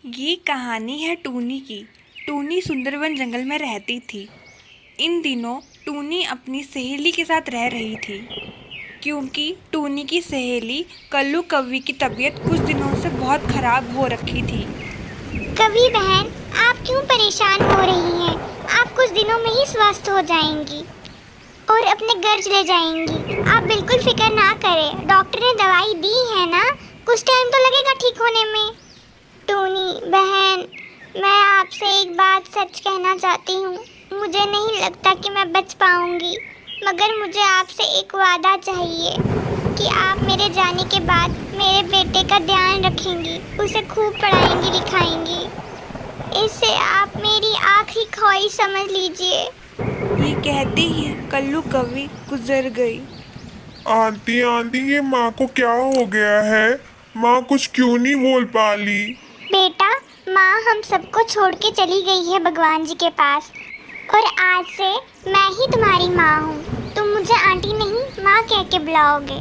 ये कहानी है टूनी की। टूनी सुंदरवन जंगल में रहती थी। इन दिनों टूनी अपनी सहेली के साथ रह रही थी, क्योंकि टूनी की सहेली कल्लू कव्वी की तबीयत कुछ दिनों से बहुत खराब हो रखी थी। कवि बहन, आप क्यों परेशान हो रही हैं? आप कुछ दिनों में ही स्वस्थ हो जाएंगी और अपने घर चले जाएंगी। आप बिल्कुल फिक्र ना करें, डॉक्टर ने दवाई दी है ना, कुछ टाइम तो लगेगा ठीक होने में। टूनी बहन, मैं आपसे एक बात सच कहना चाहती हूँ। मुझे नहीं लगता कि मैं बच पाऊँगी, मगर मुझे आपसे एक वादा चाहिए कि आप मेरे जाने के बाद मेरे बेटे का ध्यान रखेंगी, उसे खूब पढ़ाएंगी लिखाएंगी। इससे आप मेरी आखिरी ख्वाहिश समझ लीजिए। ये कहते ही कल्लू कव्वी गुजर गई। आंटी आंटी, ये माँ को क्या हो गया है? माँ कुछ क्यों नहीं बोल पा ली? बेटा, माँ हम सबको छोड़ के चली गई है भगवान जी के पास, और आज से मैं ही तुम्हारी माँ हूँ। तुम मुझे आंटी नहीं, माँ कह के बुलाओगे।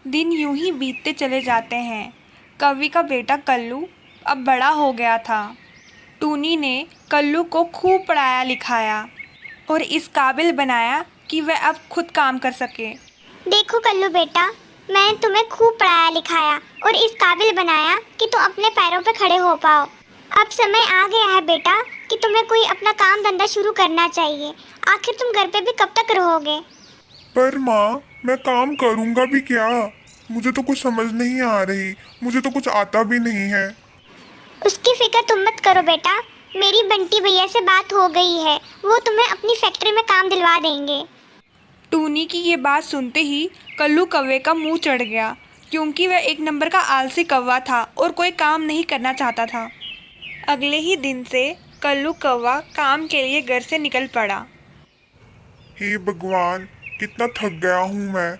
दिन यूं ही बीतते चले जाते हैं। कव्वी का बेटा कल्लू अब बड़ा हो गया था। टूनी ने कल्लू को खूब पढ़ाया लिखाया और इस काबिल बनाया कि वह अब खुद काम कर सके। देखो कल्लू बेटा, मैंने तुम्हें खूब पढ़ाया लिखाया और इस काबिल बनाया कि तुम अपने पैरों पे खड़े हो पाओ। अब समय आ गया है बेटा कि तुम्हें कोई अपना काम धंधा शुरू करना चाहिए। आखिर तुम घर पे भी कब तक रहोगे? पर माँ, मैं काम करूँगा भी क्या? मुझे तो कुछ समझ नहीं आ रही, मुझे तो कुछ आता भी नहीं है। उसकी फिक्र तुम मत करो बेटा, मेरी बंटी भैया से बात हो गई है, वो तुम्हें अपनी फैक्ट्री में काम दिलवा देंगे। टूनी की ये बात सुनते ही कल्लू कव्वे का मुंह चढ़ गया, क्योंकि वह एक नंबर का आलसी कौवा था और कोई काम नहीं करना चाहता था। अगले ही दिन से कल्लू कौवा काम के लिए घर से निकल पड़ा। हे भगवान, कितना थक गया हूँ मैं।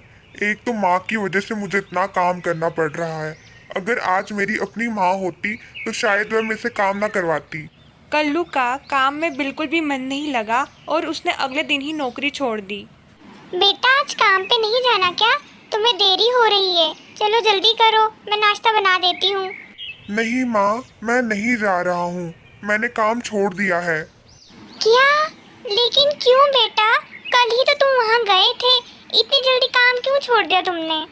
एक तो माँ की वजह से मुझे इतना काम करना पड़ रहा है। अगर आज मेरी अपनी माँ होती तो शायद वह मेरे से काम ना करवाती। कल्लू का काम में बिल्कुल भी मन नहीं लगा और उसने अगले दिन ही नौकरी छोड़ दी। बेटा, आज काम पे नहीं जाना क्या? तुम्हें देरी हो रही है, चलो जल्दी करो, मैं नाश्ता बना देती हूँ। नहीं माँ, मैं नहीं जा रहा हूँ, मैंने काम छोड़ दिया है। क्या? लेकिन क्यों बेटा? कल ही तो तुम वहाँ गए थे, इतनी जल्दी काम क्यों छोड़ दिया तुमने?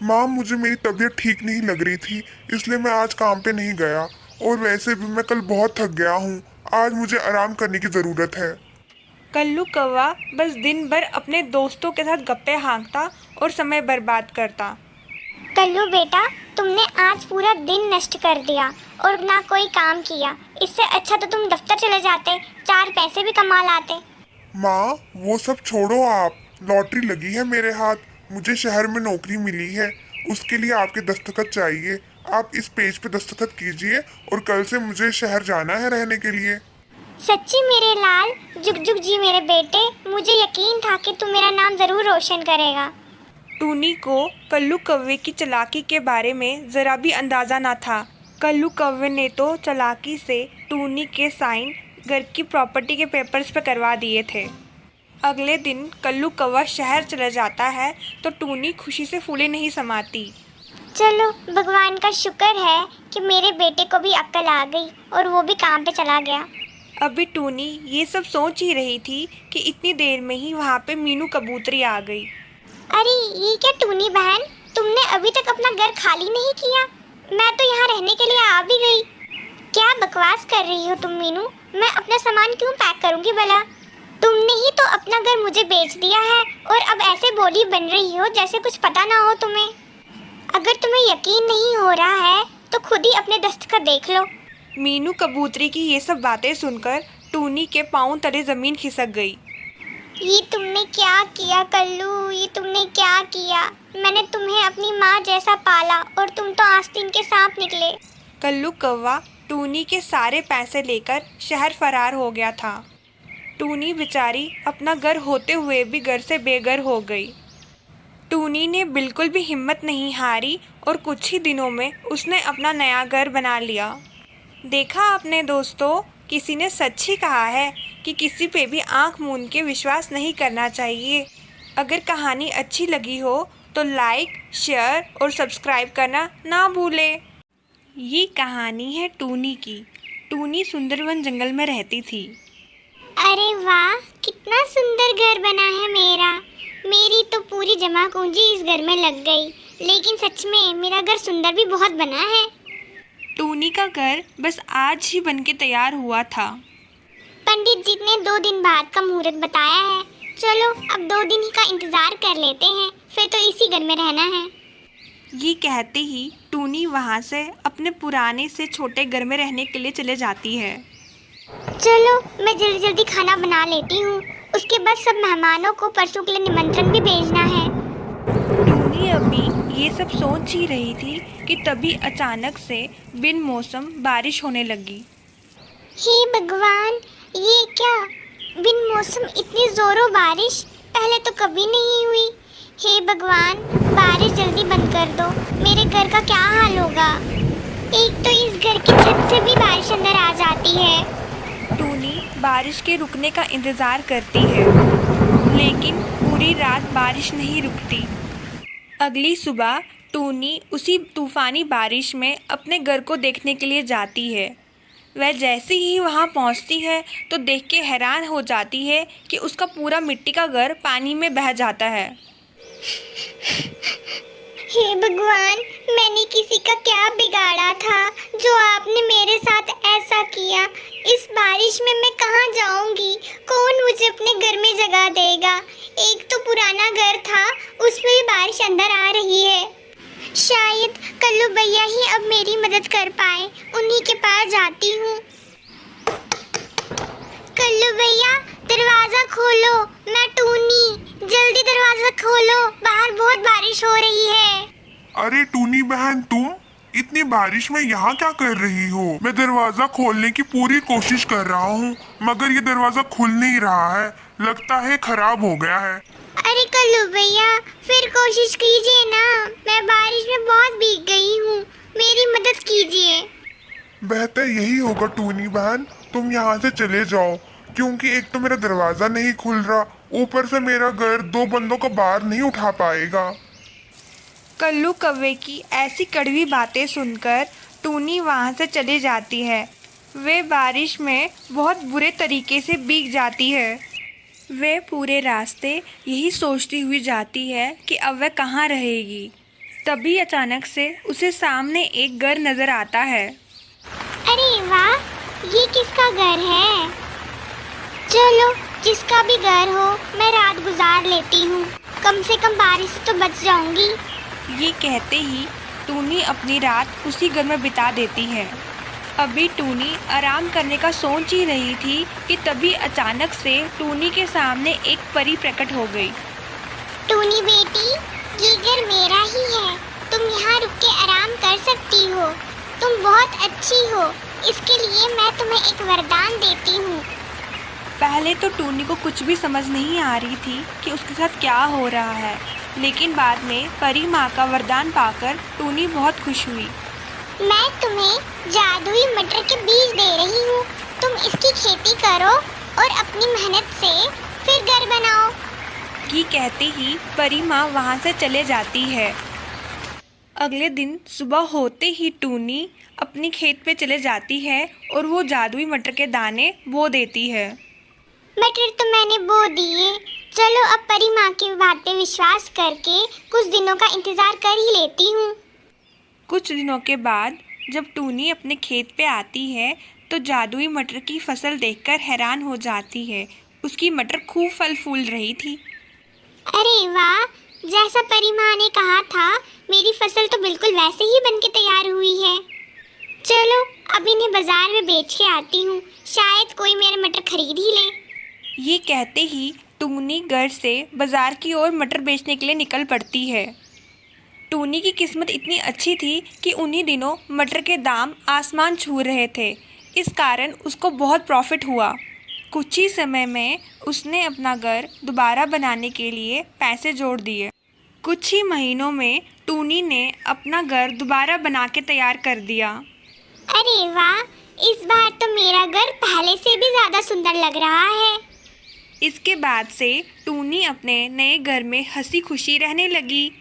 माँ, मुझे मेरी तबीयत ठीक नहीं लग रही थी, इसलिए मैं आज काम पे नहीं गया। और वैसे भी मैं कल बहुत थक गया हूँ, आज मुझे आराम करने की ज़रूरत है। कल्लू कौवा बस दिन भर अपने दोस्तों के साथ गप्पे हाँकता और समय बर्बाद करता। कल्लू बेटा, तुमने आज पूरा दिन नष्ट कर दिया और ना कोई काम किया। इससे अच्छा तो तुम दफ्तर चले जाते, 4 पैसे भी कमा लाते। माँ, वो सब छोड़ो आप। लॉटरी लगी है मेरे हाथ, मुझे शहर में नौकरी मिली है। उसके लिए आपके दस्तखत चाहिए। आप इस पेज पे दस्तखत कीजिए और कल से मुझे शहर जाना है रहने के लिए। सच्ची मेरे लाल, जुग जुग जी मेरे बेटे, मुझे यकीन था कि तू मेरा नाम जरूर रोशन करेगा। टूनी को कल्लू कौवे की चालाकी के बारे में ज़रा भी अंदाज़ा न था। कल्लू कौवे ने तो चालाकी से टूनी के साइन घर की प्रॉपर्टी के पेपर्स पे करवा दिए थे। अगले दिन कल्लू कौवा शहर चला जाता है तो टूनी खुशी से फूले नहीं समाती। चलो, भगवान का शुक्र है कि मेरे बेटे को भी अक्ल आ गई और वो भी काम पे चला गया। अभी टूनी ये सब सोच ही रही थी कि इतनी देर में ही वहाँ पे मीनू कबूतरी आ गई। अरे ये क्या टूनी बहन, तुमने अभी तक अपना घर खाली नहीं किया? मैं तो यहाँ रहने के लिए आ भी गई। क्या बकवास कर रही हो तुम मीनू? मैं अपना सामान क्यों पैक करूँगी भला? तुमने ही तो अपना घर मुझे बेच दिया है और अब ऐसे बोली बन रही हो जैसे कुछ पता ना हो तुम्हें। अगर तुम्हें यकीन नहीं हो रहा है तो खुद ही अपने दस्तखत देख लो। मीनू कबूतरी की ये सब बातें सुनकर टूनी के पाँव तले ज़मीन खिसक गई। ये तुमने क्या किया कल्लू? ये तुमने क्या किया? मैंने तुम्हें अपनी माँ जैसा पाला और तुम तो आस्तीन के सांप निकले। कल्लू कौवा टूनी के सारे पैसे लेकर शहर फरार हो गया था। टूनी बेचारी अपना घर होते हुए भी घर से बेघर हो गई। टूनी ने बिल्कुल भी हिम्मत नहीं हारी और कुछ ही दिनों में उसने अपना नया घर बना लिया। देखा आपने दोस्तों, किसी ने सच ही कहा है कि किसी पे भी आंख मूंद के विश्वास नहीं करना चाहिए। अगर कहानी अच्छी लगी हो तो लाइक, शेयर और सब्सक्राइब करना ना भूलें। ये कहानी है टूनी की। टूनी सुंदरवन जंगल में रहती थी। अरे वाह, कितना सुंदर घर बना है मेरा। मेरी तो पूरी जमा पूंजी इस घर में लग गई। लेकिन सच में मेरा घर सुंदर भी बहुत बना है। टूनी का घर बस आज ही बनके तैयार हुआ था। पंडित जी ने 2 दिन बाद का मुहूर्त बताया है। चलो अब 2 दिन ही का इंतजार कर लेते हैं, फिर तो इसी घर में रहना है। ये कहते ही टूनी वहाँ से अपने पुराने से छोटे घर में रहने के लिए चले जाती है। चलो मैं जल्दी जल्दी खाना बना लेती हूँ। उसके बाद सब मेहमानों को परसों के लिए निमंत्रण भी भेजना है। टूनी अभी ये सब सोच ही रही थी कि तभी अचानक से बिन मौसम बारिश होने लगी। हे भगवान, ये क्या बिन मौसम इतनी जोरों बारिश पहले तो कभी नहीं हुई। हे भगवान, बारिश जल्दी बंद कर दो, मेरे घर का क्या हाल होगा। एक तो इस घर की छत से भी बारिश अंदर आ जाती है। टूनी बारिश के रुकने का इंतज़ार करती है, लेकिन पूरी रात बारिश नहीं रुकती। अगली सुबह टूनी उसी तूफ़ानी बारिश में अपने घर को देखने के लिए जाती है। वह जैसे ही वहां पहुंचती है तो देख के हैरान हो जाती है कि उसका पूरा मिट्टी का घर पानी में बह जाता है। हे भगवान, मैंने किसी का क्या बिगाड़ा था जो आपने मेरे साथ ऐसा किया। इस बारिश में मैं कहाँ जाऊंगी? कौन मुझे अपने घर में जगह देगा? एक तो पुराना घर था, उसमें भी बारिश अंदर आ रही है। शायद कल्लू भैया ही अब मेरी मदद कर पाए। उन्हीं के पास जाती हूँ। कल्लू भैया, दरवाजा खोलो, मैं टूनी, जल्दी दरवाजा खोलो, बाहर बहुत बारिश हो रही है। अरे टूनी बहन, तुम इतनी बारिश में यहाँ क्या कर रही हो? मैं दरवाजा खोलने की पूरी कोशिश कर रहा हूँ, मगर ये दरवाजा खुल नहीं रहा है। लगता है खराब हो गया है। अरे कल्लू भैया, फिर कोशिश कीजिए ना। मैं बारिश में बहुत भीग गई हूँ, मेरी मदद कीजिए। बेहतर यही होगा टूनी बहन, तुम यहाँ से चले जाओ, क्योंकि एक तो मेरा दरवाजा नहीं खुल रहा, ऊपर से मेरा घर 2 बंदों को बाहर नहीं उठा पाएगा। कल्लू कौवे की ऐसी कड़वी बातें सुनकर टूनी वहाँ से चली जाती है। वे बारिश में बहुत बुरे तरीके से भीग जाती है। वे पूरे रास्ते यही सोचती हुई जाती है कि अब वह कहाँ रहेगी। तभी अचानक से उसे सामने एक घर नज़र आता है। अरे वाह, ये किसका घर है? चलो जिसका भी घर हो, मैं रात गुजार लेती हूँ। कम से कम बारिश से तो बच जाऊंगी। ये कहते ही टूनी अपनी रात उसी घर में बिता देती है। अभी टूनी आराम करने का सोच ही रही थी कि तभी अचानक से टूनी के सामने एक परी प्रकट हो गई। टूनी बेटी, ये घर मेरा ही है। तुम यहाँ रुक के आराम कर सकती हो। तुम बहुत अच्छी हो, इसके लिए मैं तुम्हें एक वरदान देती हूँ। पहले तो टूनी को कुछ भी समझ नहीं आ रही थी कि उसके साथ क्या हो रहा है, लेकिन बाद में परी माँ का वरदान पाकर टूनी बहुत खुश हुई। मैं तुम्हें जादुई मटर के बीज दे रही हूँ। तुम इसकी खेती करो और अपनी मेहनत से फिर घर बनाओ। ये कहते ही परी माँ वहाँ से चले जाती है। अगले दिन सुबह होते ही टूनी अपनी खेत पे चले जाती है और वो जादुई मटर के दाने बो देती है। मटर तो मैंने बो दिए। चलो अब परी माँ की बात पे विश्वास करके कुछ दिनों का इंतजार कर ही लेती हूँ। कुछ दिनों के बाद जब टूनी अपने खेत पे आती है तो जादुई मटर की फसल देखकर हैरान हो जाती है। उसकी मटर खूब फल फूल रही थी। अरे वाह, जैसा परी माँ ने कहा था, मेरी फसल तो बिल्कुल वैसे ही बनके तैयार हुई है। चलो अब इन्हें बाजार में बेच के आती हूँ, शायद कोई मेरे मटर खरीद ही ले। ये कहते ही टूनी घर से बाजार की ओर मटर बेचने के लिए निकल पड़ती है। टूनी की किस्मत इतनी अच्छी थी कि उन्हीं दिनों मटर के दाम आसमान छू रहे थे। इस कारण उसको बहुत प्रॉफिट हुआ। कुछ ही समय में उसने अपना घर दोबारा बनाने के लिए पैसे जोड़ दिए। कुछ ही महीनों में टूनी ने अपना घर दोबारा बना के तैयार कर दिया। अरे वाह, इस बार तो मेरा घर पहले से भी ज़्यादा सुंदर लग रहा है। इसके बाद से टूनी अपने नए घर में हंसी खुशी रहने लगी।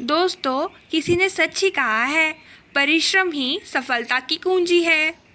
दोस्तों, किसी ने सच ही कहा है, परिश्रम ही सफलता की कुंजी है।